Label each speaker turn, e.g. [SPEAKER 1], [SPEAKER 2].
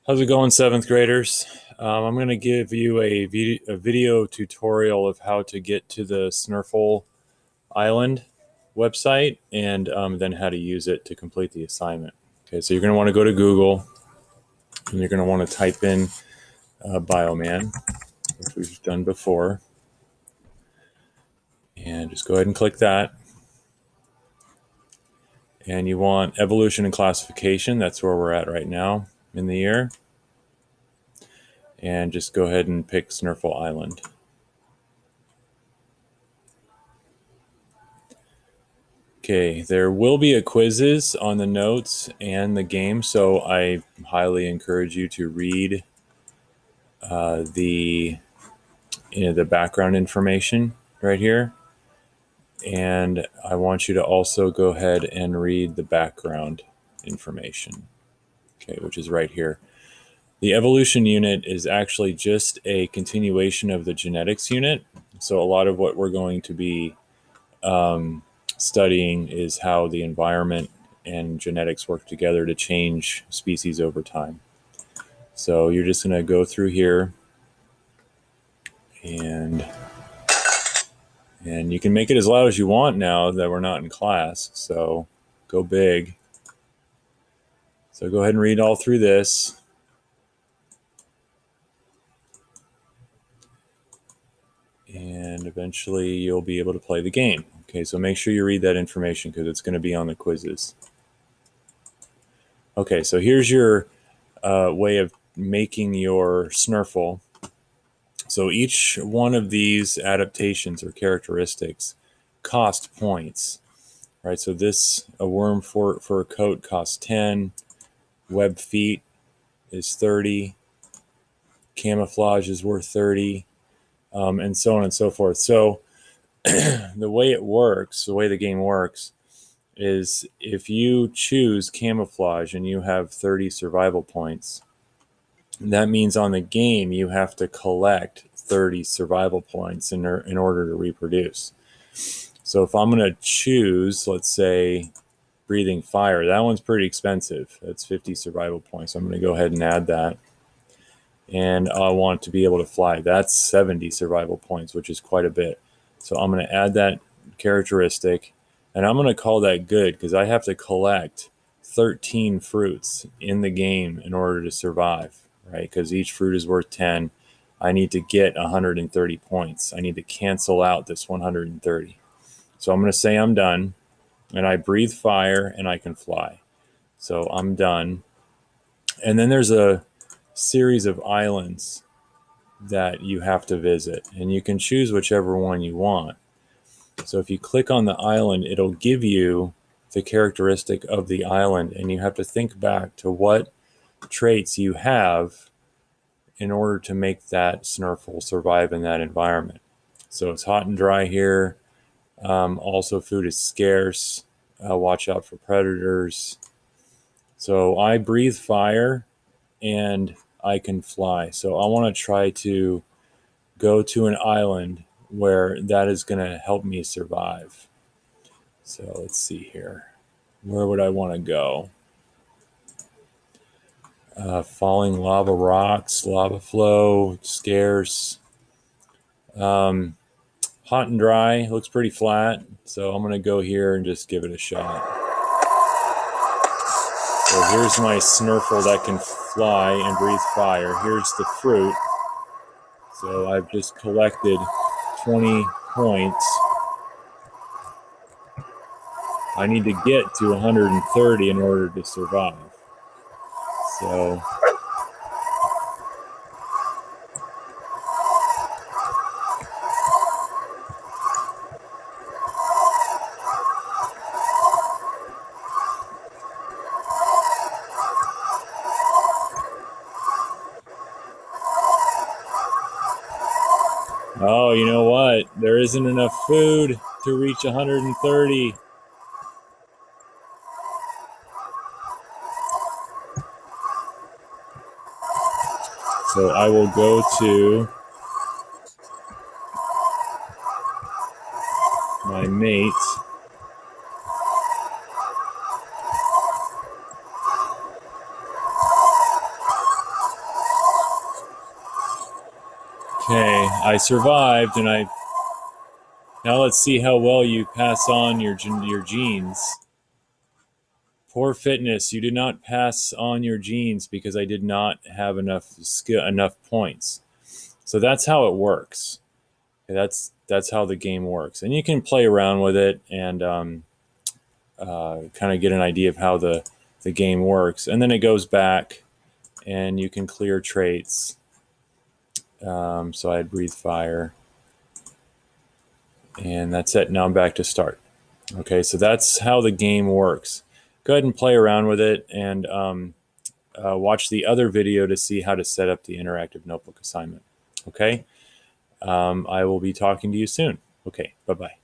[SPEAKER 1] How's it going, seventh graders? I'm going to give you a video tutorial of how to get to the Snurfle Island website and then how to use it to complete the assignment. Okay, so you're going to want to go to Google and you're going to want to type in Bioman, which we've done before. And just go ahead and click that. And you want evolution and classification. That's where we're at right now in the year. And just go ahead and pick Snurfle Island. Okay, there will be a quizzes on the notes and the game, so I highly encourage you to read the background information right here. And I want you to also go ahead and read the background information, okay, which is right here. The evolution unit is actually just a continuation of the genetics unit. So a lot of what we're going to be studying is how the environment and genetics work together to change species over time. So you're just going to go through here and you can make it as loud as you want now that we're not in class. So go big. So go ahead and read all through this. And eventually you'll be able to play the game. Okay, so make sure you read that information because it's going to be on the quizzes. Okay, so here's your way of making your Snurfle. So each one of these adaptations or characteristics cost points, right? So a worm for a coat costs 10, web feet is 30, camouflage is worth 30, and so on and so forth. So the way the game works is if you choose camouflage and you have 30 survival points, that means on the game you have to collect 30 survival points in order to reproduce. So if I'm going to choose, let's say, breathing fire, that one's pretty expensive. That's 50 survival points. So I'm going to go ahead and add that. And I want to be able to fly. That's 70 survival points, which is quite a bit. So I'm going to add that characteristic, and I'm going to call that good because I have to collect 13 fruits in the game in order to survive, right? Because each fruit is worth 10. I need to get 130 points. I need to cancel out this 130. So I'm going to say I'm done, and I breathe fire, and I can fly. So I'm done. And then there's a series of islands that you have to visit, and you can choose whichever one you want. So if you click on the island, it'll give you the characteristic of the island, and you have to think back to what traits you have in order to make that Snurfle survive in that environment. So it's hot and dry here. Also, food is scarce. Watch out for predators. So I breathe fire and I can fly. So I want to try to go to an island where that is going to help me survive. So let's see here. Where would I want to go? Falling lava rocks, lava flow, scarce. Hot and dry, looks pretty flat. So I'm going to go here and just give it a shot. So here's my Snurfle that can fly and breathe fire. Here's the fruit. So I've just collected 20 points. I need to get to 130 in order to survive. So oh, you know what? There isn't enough food to reach 130. So I will go to my mate. Okay, I survived, and I now let's see how well you pass on your genes. Poor fitness. You did not pass on your genes because I did not have enough points. So that's how it works. That's how the game works, and you can play around with it and kind of get an idea of how the game works, and then it goes back, and you can clear traits. So I breathe fire, and that's it. Now I'm back to start. Okay, so that's how the game works. Go ahead and play around with it, and watch the other video to see how to set up the interactive notebook assignment. Okay, I will be talking to you soon. Okay, bye-bye.